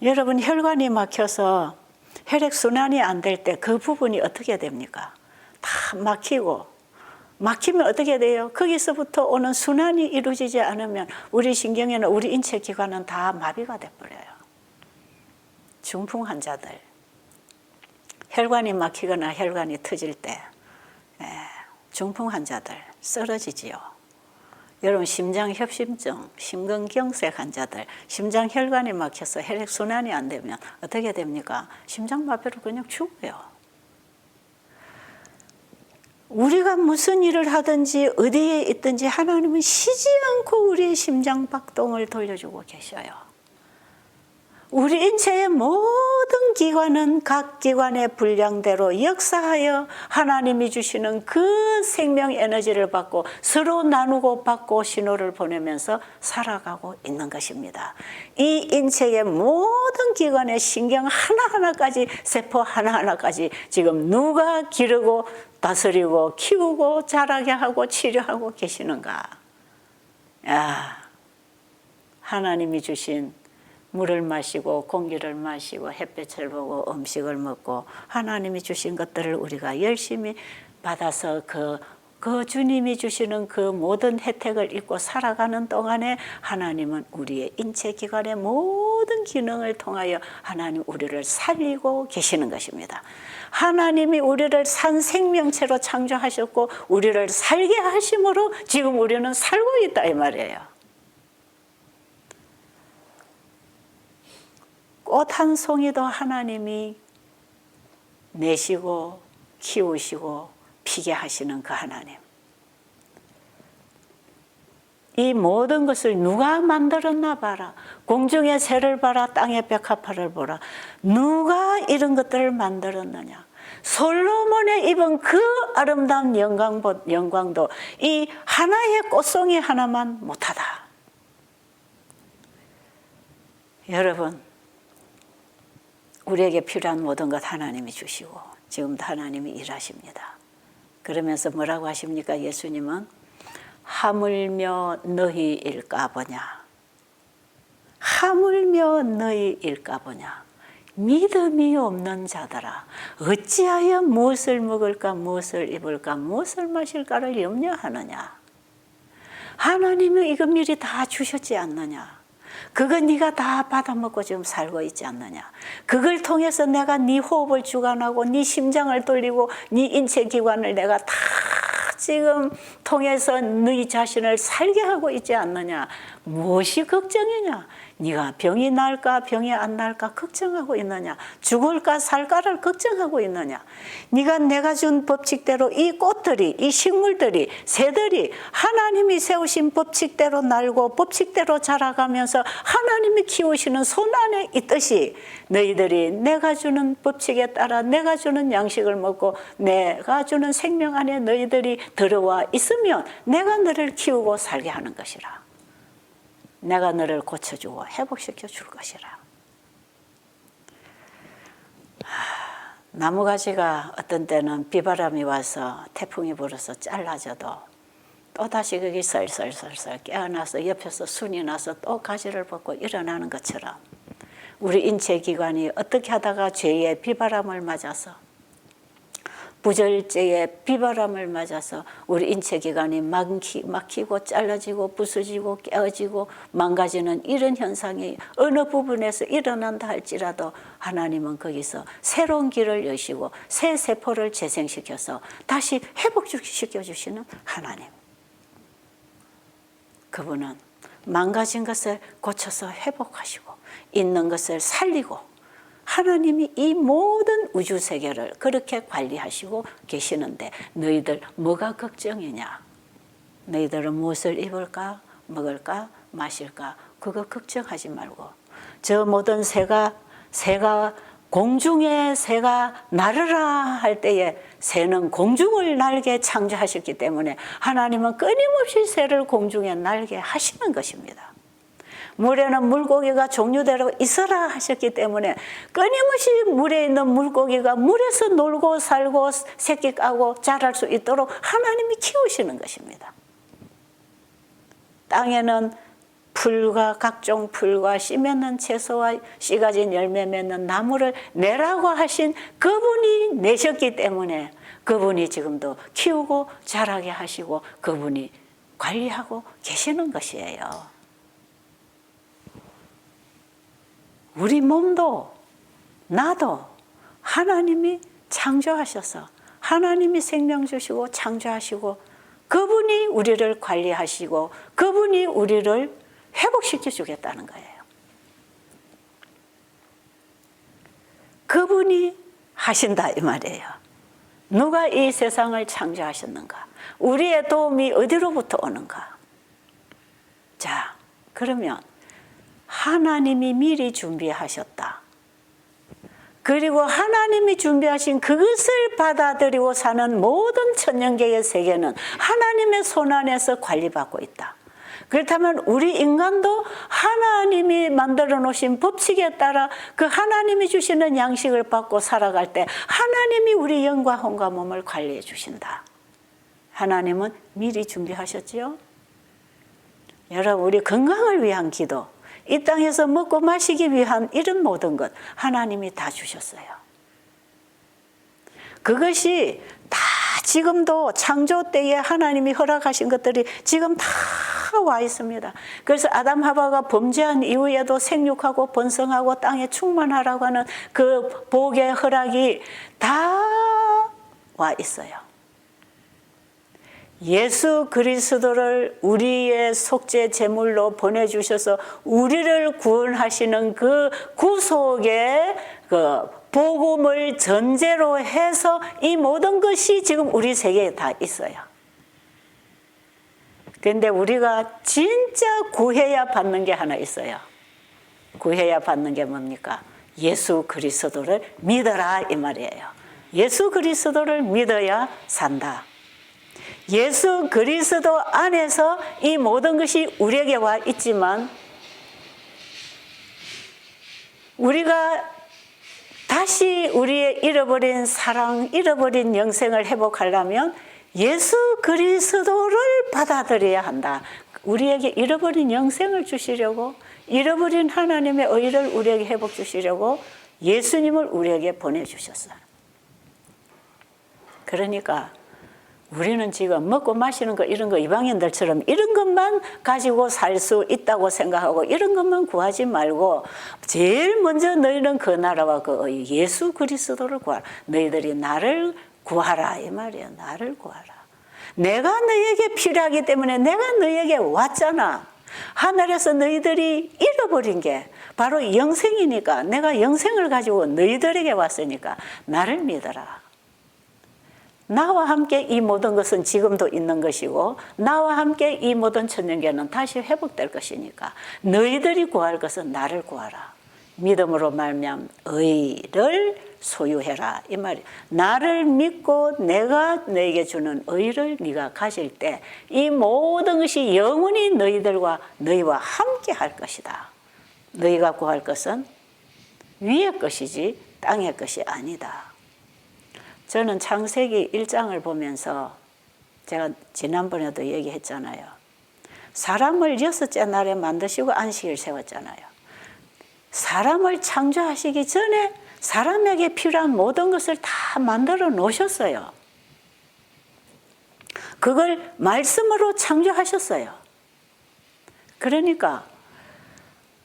여러분, 혈관이 막혀서 혈액순환이 안 될 때 그 부분이 어떻게 됩니까? 다 막히면 어떻게 돼요? 거기서부터 오는 순환이 이루어지지 않으면 우리 신경에는 우리 인체 기관은 다 마비가 돼버려요. 중풍 환자들, 혈관이 막히거나 혈관이 터질 때 중풍 환자들 쓰러지지요. 여러분, 심장협심증, 심근경색 환자들, 심장혈관이 막혀서 혈액순환이 안 되면 어떻게 됩니까? 심장마비로 그냥 죽어요. 우리가 무슨 일을 하든지 어디에 있든지 하나님은 쉬지 않고 우리의 심장박동을 돌려주고 계셔요. 우리 인체의 모든 기관은 각 기관의 분량대로 역사하여 하나님이 주시는 그 생명 에너지를 받고 서로 나누고 받고 신호를 보내면서 살아가고 있는 것입니다. 이 인체의 모든 기관의 신경 하나하나까지, 세포 하나하나까지 지금 누가 기르고 다스리고 키우고 자라게 하고 치료하고 계시는가? 하나님이 주신 물을 마시고 공기를 마시고 햇볕을 보고 음식을 먹고 하나님이 주신 것들을 우리가 열심히 받아서 그 주님이 주시는 그 모든 혜택을 잊고 살아가는 동안에 하나님은 우리의 인체기관의 모든 기능을 통하여 하나님 우리를 살리고 계시는 것입니다. 하나님이 우리를 산 생명체로 창조하셨고 우리를 살게 하심으로 지금 우리는 살고 있다 이 말이에요. 꽃 한 송이도 하나님이 내시고 키우시고 피게 하시는 그 하나님. 이 모든 것을 누가 만들었나 봐라. 공중의 새를 봐라. 땅의 백합화를 보라. 누가 이런 것들을 만들었느냐. 솔로몬의 입은 그 아름다운 영광도 이 하나의 꽃송이 하나만 못하다. 여러분, 우리에게 필요한 모든 것 하나님이 주시고 지금도 하나님이 일하십니다. 그러면서 뭐라고 하십니까? 예수님은 하물며 너희일까 보냐. 하물며 너희일까 보냐. 믿음이 없는 자들아 어찌하여 무엇을 먹을까 무엇을 입을까 무엇을 마실까를 염려하느냐. 하나님이 이거 미리 다 주셨지 않느냐. 그거 네가 다 받아먹고 지금 살고 있지 않느냐. 그걸 통해서 내가 네 호흡을 주관하고 네 심장을 돌리고 네 인체기관을 내가 다 지금 통해서 네 자신을 살게 하고 있지 않느냐. 무엇이 걱정이냐. 네가 병이 날까 병이 안 날까 걱정하고 있느냐. 죽을까 살까를 걱정하고 있느냐. 네가 내가 준 법칙대로 이 꽃들이 이 식물들이 새들이 하나님이 세우신 법칙대로 날고 법칙대로 자라가면서 하나님이 키우시는 손 안에 있듯이 너희들이 내가 주는 법칙에 따라 내가 주는 양식을 먹고 내가 주는 생명 안에 너희들이 들어와 있으면 내가 너를 키우고 살게 하는 것이라. 내가 너를 고쳐주고 회복시켜 줄 것이라. 나무가지가 어떤 때는 비바람이 와서 태풍이 불어서 잘라져도 또 다시 그게 설설설설 깨어나서 옆에서 순이 나서 또 가지를 벗고 일어나는 것처럼 우리 인체기관이 어떻게 하다가 죄의 비바람을 맞아서 부절제의 비바람을 맞아서 우리 인체기관이 막히고 잘라지고 부서지고 깨어지고 망가지는 이런 현상이 어느 부분에서 일어난다 할지라도 하나님은 거기서 새로운 길을 여시고 새 세포를 재생시켜서 다시 회복시켜 주시는 하나님. 그분은 망가진 것을 고쳐서 회복하시고 있는 것을 살리고 하나님이 이 모든 우주 세계를 그렇게 관리하시고 계시는데 너희들 뭐가 걱정이냐? 너희들은 무엇을 입을까? 먹을까? 마실까? 그거 걱정하지 말고 저 모든 새가 공중에 새가 날으라 할 때에 새는 공중을 날게 창조하셨기 때문에 하나님은 끊임없이 새를 공중에 날게 하시는 것입니다. 물에는 물고기가 종류대로 있어라 하셨기 때문에 끊임없이 물에 있는 물고기가 물에서 놀고 살고 새끼 까고 자랄 수 있도록 하나님이 키우시는 것입니다. 땅에는 풀과 각종 풀과 씨 맺는 채소와 씨 가진 열매 맺는 나무를 내라고 하신 그분이 내셨기 때문에 그분이 지금도 키우고 자라게 하시고 그분이 관리하고 계시는 것이에요. 우리 몸도 나도 하나님이 창조하셔서 하나님이 생명 주시고 창조하시고 그분이 우리를 관리하시고 그분이 우리를 회복시켜 주겠다는 거예요. 그분이 하신다 이 말이에요. 누가 이 세상을 창조하셨는가? 우리의 도움이 어디로부터 오는가? 자, 그러면 하나님이 미리 준비하셨다. 그리고 하나님이 준비하신 그것을 받아들이고 사는 모든 천년계의 세계는 하나님의 손안에서 관리받고 있다. 그렇다면 우리 인간도 하나님이 만들어 놓으신 법칙에 따라 그 하나님이 주시는 양식을 받고 살아갈 때 하나님이 우리 영과 혼과 몸을 관리해 주신다. 하나님은 미리 준비하셨지요? 여러분, 우리 건강을 위한 기도, 이 땅에서 먹고 마시기 위한 이런 모든 것 하나님이 다 주셨어요. 그것이 다 지금도 창조 때에 하나님이 허락하신 것들이 지금 다 와 있습니다. 그래서 아담 하와가 범죄한 이후에도 생육하고 번성하고 땅에 충만하라고 하는 그 복의 허락이 다 와 있어요. 예수 그리스도를 우리의 속죄 제물로 보내주셔서 우리를 구원하시는 그 구속의 그 복음을 전제로 해서 이 모든 것이 지금 우리 세계에 다 있어요. 그런데 우리가 진짜 구해야 받는 게 하나 있어요. 구해야 받는 게 뭡니까? 예수 그리스도를 믿어라 이 말이에요. 예수 그리스도를 믿어야 산다. 예수 그리스도 안에서 이 모든 것이 우리에게 와 있지만 우리가 다시 우리의 잃어버린 사랑, 잃어버린 영생을 회복하려면 예수 그리스도를 받아들여야 한다. 우리에게 잃어버린 영생을 주시려고 잃어버린 하나님의 의를 우리에게 회복 주시려고 예수님을 우리에게 보내주셨어요. 그러니까 우리는 지금 먹고 마시는 거 이런 거 이방인들처럼 이런 것만 가지고 살 수 있다고 생각하고 이런 것만 구하지 말고 제일 먼저 너희는 그 나라와 그 의 예수 그리스도를 구하라. 너희들이 나를 구하라 이 말이에요. 나를 구하라. 내가 너희에게 필요하기 때문에 내가 너희에게 왔잖아. 하늘에서 너희들이 잃어버린 게 바로 영생이니까 내가 영생을 가지고 너희들에게 왔으니까 나를 믿어라. 나와 함께 이 모든 것은 지금도 있는 것이고 나와 함께 이 모든 천년계는 다시 회복될 것이니까 너희들이 구할 것은 나를 구하라. 믿음으로 말미암아 의를 소유해라 이 말이에요. 나를 믿고 내가 너에게 주는 의를 네가 가질 때 이 모든 것이 영원히 너희들과 너희와 함께 할 것이다. 너희가 구할 것은 위의 것이지 땅의 것이 아니다. 저는 창세기 1장을 보면서 제가 지난번에도 얘기했잖아요. 사람을 6째 날에 만드시고 안식일 세웠잖아요. 사람을 창조하시기 전에 사람에게 필요한 모든 것을 다 만들어 놓으셨어요. 그걸 말씀으로 창조하셨어요. 그러니까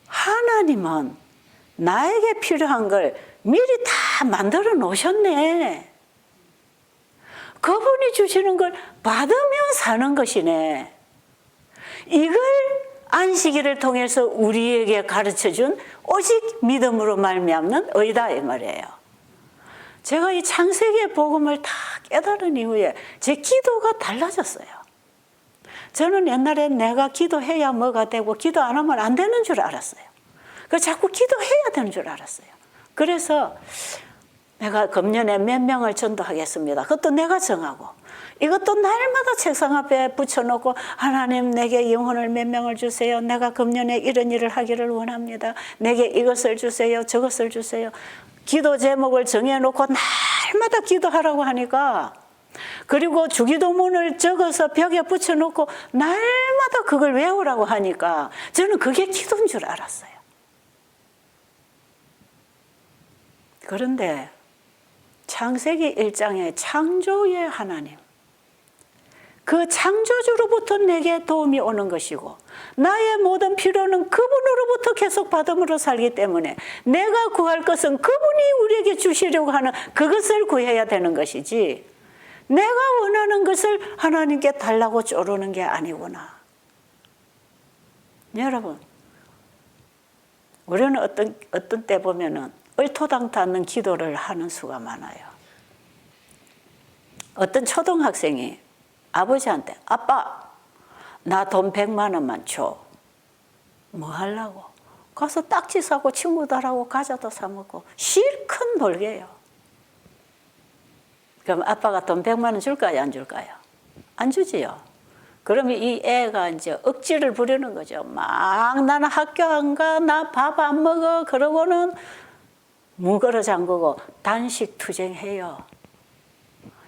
하나님은 나에게 필요한 걸 미리 다 만들어 놓으셨네. 그분이 주시는 걸 받으면 사는 것이네. 이걸 안식일을 통해서 우리에게 가르쳐준 오직 믿음으로 말미암는 의다 이 말이에요. 제가 이 창세기의 복음을 다 깨달은 이후에 제 기도가 달라졌어요. 저는 옛날에 내가 기도해야 뭐가 되고 기도 안 하면 안 되는 줄 알았어요. 그래서 자꾸 기도해야 되는 줄 알았어요. 그래서 내가 금년에 몇 명을 전도하겠습니다. 그것도 내가 정하고 이것도 날마다 책상 앞에 붙여놓고 하나님 내게 영혼을 몇 명을 주세요. 내가 금년에 이런 일을 하기를 원합니다. 내게 이것을 주세요. 저것을 주세요. 기도 제목을 정해놓고 날마다 기도하라고 하니까 그리고 주기도문을 적어서 벽에 붙여놓고 날마다 그걸 외우라고 하니까 저는 그게 기도인 줄 알았어요. 그런데 창세기 1장의 창조의 하나님, 그 창조주로부터 내게 도움이 오는 것이고 나의 모든 필요는 그분으로부터 계속 받음으로 살기 때문에 내가 구할 것은 그분이 우리에게 주시려고 하는 그것을 구해야 되는 것이지 내가 원하는 것을 하나님께 달라고 쪼르는 게 아니구나. 여러분, 우리는 어떤 때 보면은 얼토당토 않는 기도를 하는 수가 많아요. 어떤 초등학생이 아버지한테 아빠 나 돈 100만 원만 줘. 뭐 하려고? 가서 딱지 사고 친구들하고 과자도 사 먹고 실컷 놀게요. 그럼 아빠가 돈 100만 원 줄까요? 안 줄까요? 안 주지요. 그러면 이 애가 이제 억지를 부리는 거죠. 막 나는 학교 안 가, 나 밥 안 먹어. 그러고는 문 걸어 잠그고 단식 투쟁해요.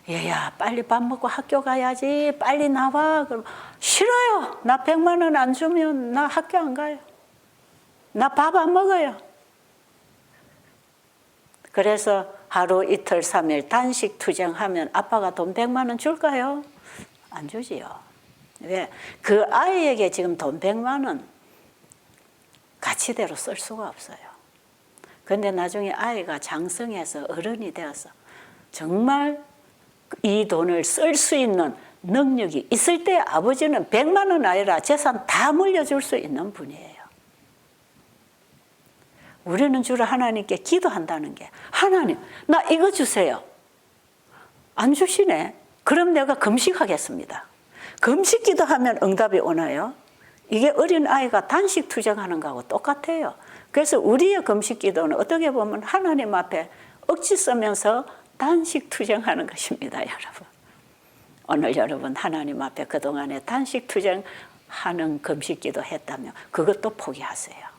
얘야 빨리 밥 먹고 학교 가야지. 빨리 나와. 그럼 싫어요. 나 100만 원 안 주면 나 학교 안 가요. 나 밥 안 먹어요. 그래서 하루 이틀 3일 단식 투쟁하면 아빠가 돈 100만 원 줄까요? 안 주지요. 왜? 그 아이에게 지금 돈 100만 원 가치대로 쓸 수가 없어요. 그런데 나중에 아이가 장성해서 어른이 되어서 정말 이 돈을 쓸 수 있는 능력이 있을 때 아버지는 100만 원 아니라 재산 다 물려줄 수 있는 분이에요. 우리는 주로 하나님께 기도한다는 게 하나님 나 이거 주세요. 안 주시네. 그럼 내가 금식하겠습니다. 금식 기도하면 응답이 오나요? 이게 어린아이가 단식 투쟁하는 거하고 똑같아요. 그래서 우리의 금식 기도는 어떻게 보면 하나님 앞에 억지 쓰면서 단식 투쟁하는 것입니다. 여러분. 오늘 여러분 하나님 앞에 그동안에 단식 투쟁하는 금식 기도 했다면 그것도 포기하세요.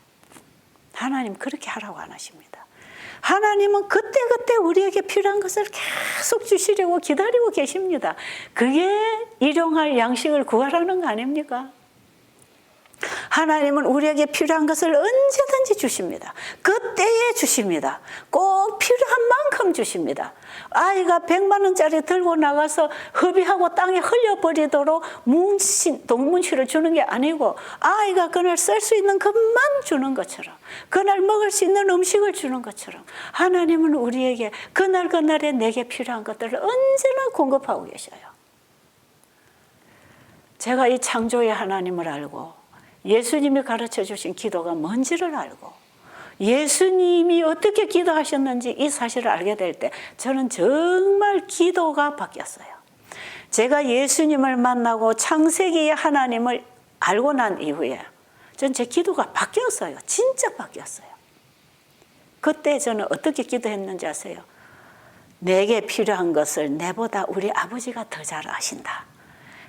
하나님 그렇게 하라고 안 하십니다. 하나님은 그때그때 우리에게 필요한 것을 계속 주시려고 기다리고 계십니다. 그게 일용할 양식을 구하라는 거 아닙니까? 하나님은 우리에게 필요한 것을 언제든지 주십니다. 그때에 주십니다. 꼭 필요한 만큼 주십니다. 아이가 100만 원짜리 들고 나가서 허비하고 땅에 흘려버리도록 동문치를 주는 게 아니고 아이가 그날 쓸 수 있는 것만 주는 것처럼 그날 먹을 수 있는 음식을 주는 것처럼 하나님은 우리에게 그날에 내게 필요한 것들을 언제나 공급하고 계셔요. 제가 이 창조의 하나님을 알고 예수님이 가르쳐 주신 기도가 뭔지를 알고 예수님이 어떻게 기도하셨는지 이 사실을 알게 될 때 저는 정말 기도가 바뀌었어요. 제가 예수님을 만나고 창세기의 하나님을 알고 난 이후에 전 제 기도가 바뀌었어요. 진짜 바뀌었어요. 그때 저는 어떻게 기도했는지 아세요? 내게 필요한 것을 내보다 우리 아버지가 더 잘 아신다.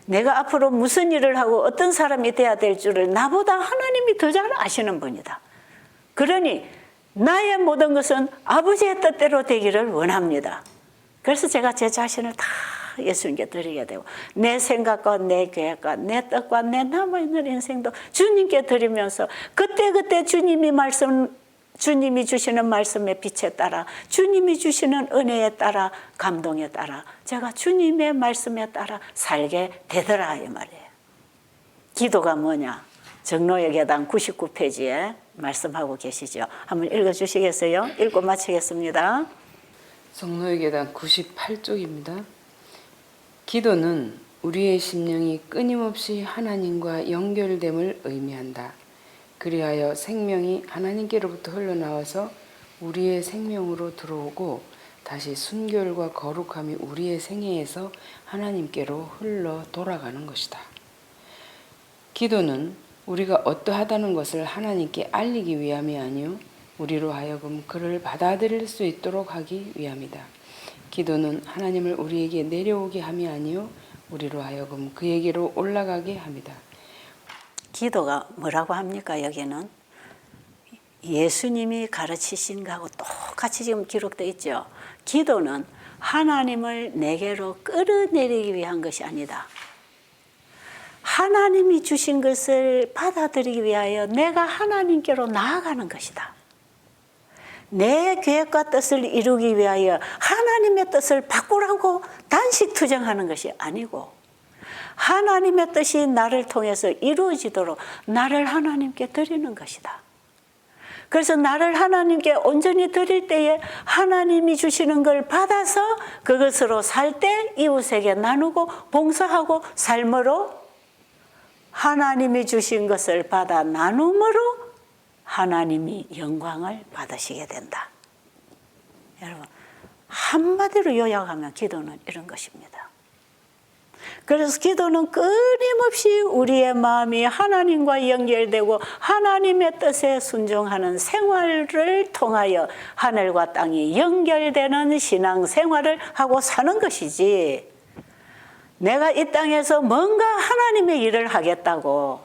내가 앞으로 무슨 일을 하고 어떤 사람이 돼야 될 줄을 나보다 하나님이 더 잘 아시는 분이다. 그러니 나의 모든 것은 아버지의 뜻대로 되기를 원합니다. 그래서 제가 제 자신을 다 예수님께 드리게 되고 내 생각과 내 계획과 내 뜻과 내 남아있는 인생도 주님께 드리면서 그때그때 주님이 주시는 말씀의 빛에 따라 주님이 주시는 은혜에 따라 감동에 따라 제가 주님의 말씀에 따라 살게 되더라 이 말이에요. 기도가 뭐냐? 정로의 계단 99페이지에 말씀하고 계시죠. 한번 읽어주시겠어요? 읽고 마치겠습니다. 정로의 계단 98쪽입니다. 기도는 우리의 심령이 끊임없이 하나님과 연결됨을 의미한다. 그리하여 생명이 하나님께로부터 흘러나와서 우리의 생명으로 들어오고 다시 순결과 거룩함이 우리의 생애에서 하나님께로 흘러 돌아가는 것이다. 기도는 우리가 어떠하다는 것을 하나님께 알리기 위함이 아니요 우리로 하여금 그를 받아들일 수 있도록 하기 위함이다. 기도는 하나님을 우리에게 내려오게 함이 아니요 우리로 하여금 그에게로 올라가게 함이다. 기도가 뭐라고 합니까? 여기는 예수님이 가르치신 거하고 똑같이 지금 기록되어 있죠. 기도는 하나님을 내게로 끌어내리기 위한 것이 아니다. 하나님이 주신 것을 받아들이기 위하여 내가 하나님께로 나아가는 것이다. 내 계획과 뜻을 이루기 위하여 하나님의 뜻을 바꾸라고 단식 투정하는 것이 아니고 하나님의 뜻이 나를 통해서 이루어지도록 나를 하나님께 드리는 것이다. 그래서 나를 하나님께 온전히 드릴 때에 하나님이 주시는 걸 받아서 그것으로 살 때 이웃에게 나누고 봉사하고 삶으로 하나님이 주신 것을 받아 나눔으로 하나님이 영광을 받으시게 된다. 여러분, 한마디로 요약하면 기도는 이런 것입니다. 그래서 기도는 끊임없이 우리의 마음이 하나님과 연결되고 하나님의 뜻에 순종하는 생활을 통하여 하늘과 땅이 연결되는 신앙생활을 하고 사는 것이지, 내가 이 땅에서 뭔가 하나님의 일을 하겠다고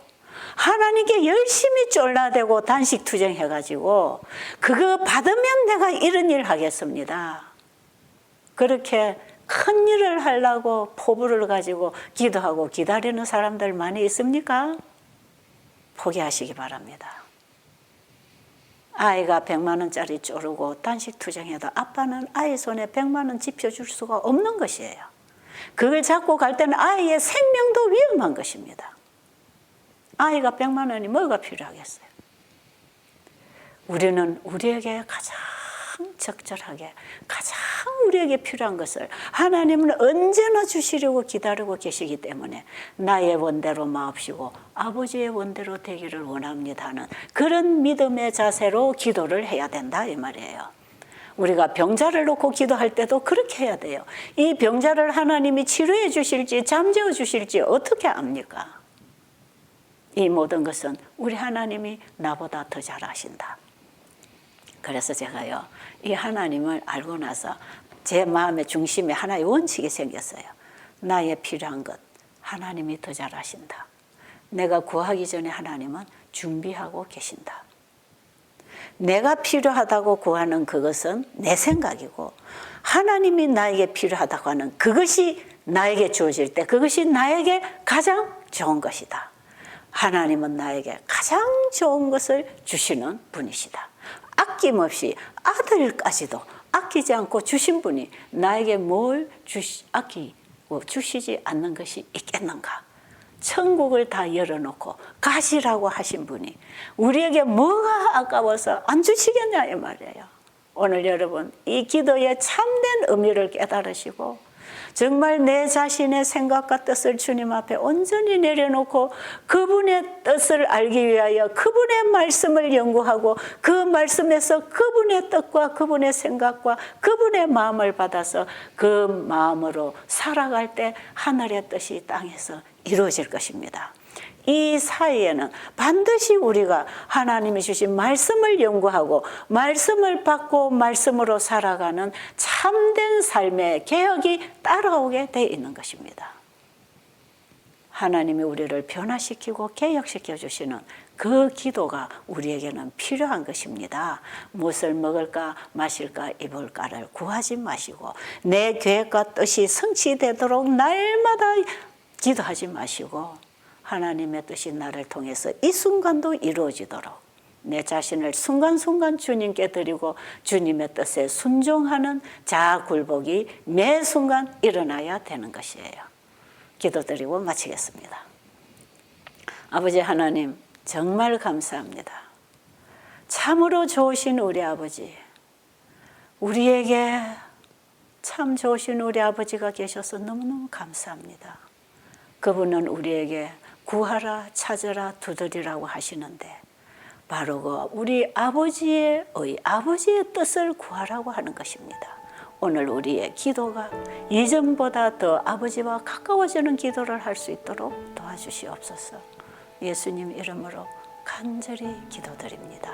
하나님께 열심히 쫄라대고 단식 투정해가지고 그거 받으면 내가 이런 일 하겠습니다. 그렇게 큰 일을 하려고 포부를 가지고 기도하고 기다리는 사람들 많이 있습니까? 포기하시기 바랍니다. 아이가 100만 원짜리 쪼르고 단식 투정해도 아빠는 아이 손에 100만 원 집혀줄 수가 없는 것이에요. 그걸 잡고 갈 때는 아이의 생명도 위험한 것입니다. 아이가 100만 원이 뭐가 필요하겠어요? 우리는 우리에게 가장 적절하게 가장 우리에게 필요한 것을 하나님은 언제나 주시려고 기다리고 계시기 때문에 나의 원대로 마옵시고 아버지의 원대로 되기를 원합니다 하는 그런 믿음의 자세로 기도를 해야 된다 이 말이에요. 우리가 병자를 놓고 기도할 때도 그렇게 해야 돼요. 이 병자를 하나님이 치료해 주실지 잠재워 주실지 어떻게 압니까? 이 모든 것은 우리 하나님이 나보다 더 잘 아신다. 그래서 제가요, 이 하나님을 알고 나서 제 마음의 중심에 하나의 원칙이 생겼어요. 나의 필요한 것 하나님이 더 잘 아신다. 내가 구하기 전에 하나님은 준비하고 계신다. 내가 필요하다고 구하는 그것은 내 생각이고 하나님이 나에게 필요하다고 하는 그것이 나에게 주어질 때 그것이 나에게 가장 좋은 것이다. 하나님은 나에게 가장 좋은 것을 주시는 분이시다. 아낌없이 아들까지도 아끼지 않고 주신 분이 나에게 뭘 아끼고 주시지 않는 것이 있겠는가? 천국을 다 열어놓고 가시라고 하신 분이 우리에게 뭐가 아까워서 안 주시겠냐 이 말이에요. 오늘 여러분 이 기도의 참된 의미를 깨달으시고 정말 내 자신의 생각과 뜻을 주님 앞에 온전히 내려놓고 그분의 뜻을 알기 위하여 그분의 말씀을 연구하고 그 말씀에서 그분의 뜻과 그분의 생각과 그분의 마음을 받아서 그 마음으로 살아갈 때 하늘의 뜻이 땅에서 이루어질 것입니다. 이 사이에는 반드시 우리가 하나님이 주신 말씀을 연구하고 말씀을 받고 말씀으로 살아가는 참된 삶의 개혁이 따라오게 되어 있는 것입니다. 하나님이 우리를 변화시키고 개혁시켜 주시는 그 기도가 우리에게는 필요한 것입니다. 무엇을 먹을까 마실까 입을까를 구하지 마시고 내 계획과 뜻이 성취되도록 날마다 기도하지 마시고 하나님의 뜻이 나를 통해서 이 순간도 이루어지도록 내 자신을 순간순간 주님께 드리고 주님의 뜻에 순종하는 자아 굴복이 매 순간 일어나야 되는 것이에요. 기도드리고 마치겠습니다. 아버지 하나님 정말 감사합니다. 참으로 좋으신 우리 아버지, 우리에게 참 좋으신 우리 아버지가 계셔서 너무너무 감사합니다. 그분은 우리에게 구하라 찾으라 두드리라고 하시는데 바로 그 우리 아버지의 아버지의 뜻을 구하라고 하는 것입니다. 오늘 우리의 기도가 이전보다 더 아버지와 가까워지는 기도를 할 수 있도록 도와주시옵소서. 예수님 이름으로 간절히 기도드립니다.